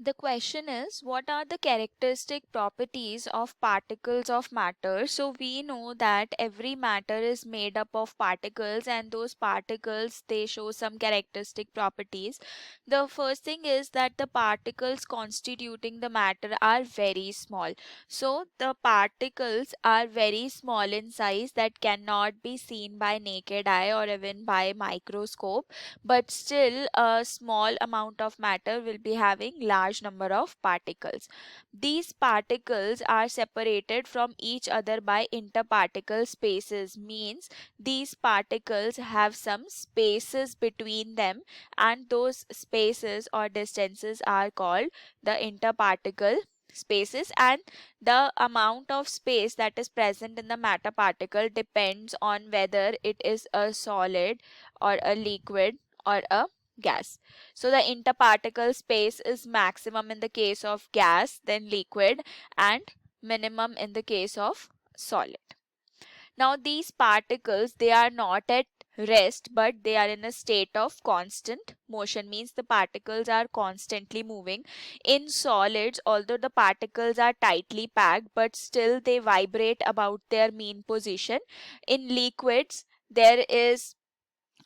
The question is, what are the characteristic properties of particles of matter? So we know that every matter is made up of particles, and those particles, they show some characteristic properties. The first thing is that the particles constituting the matter are very small. So the particles are very small in size, that cannot be seen by naked eye or even by microscope, but still a small amount of matter will be having large number of particles. These particles are separated from each other by interparticle spaces, means these particles have some spaces between them, and those spaces or distances are called the interparticle spaces. And the amount of space that is present in the matter particle depends on whether it is a solid or a liquid or a gas. So the interparticle space is maximum in the case of gas, then liquid, and minimum in the case of solid. Now these particles, they are not at rest, but they are in a state of constant motion, means the particles are constantly moving. In solids, although the particles are tightly packed, but still they vibrate about their mean position. In liquids, there is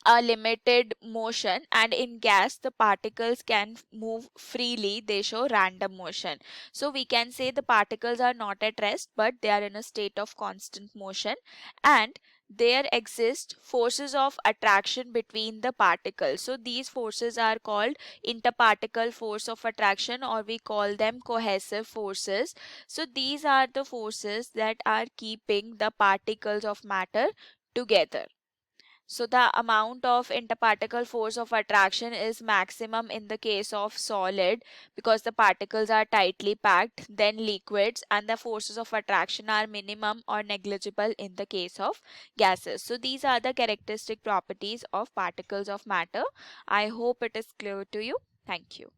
a limited motion, and in gas the particles can move freely, they show random motion. So we can say the particles are not at rest, but they are in a state of constant motion. And there exist forces of attraction between the particles. So these forces are called interparticle force of attraction, or we call them cohesive forces. So these are the forces that are keeping the particles of matter together. So the amount of interparticle force of attraction is maximum in the case of solid, because the particles are tightly packed, then liquids, and the forces of attraction are minimum or negligible in the case of gases. So these are the characteristic properties of particles of matter. I hope it is clear to you. Thank you.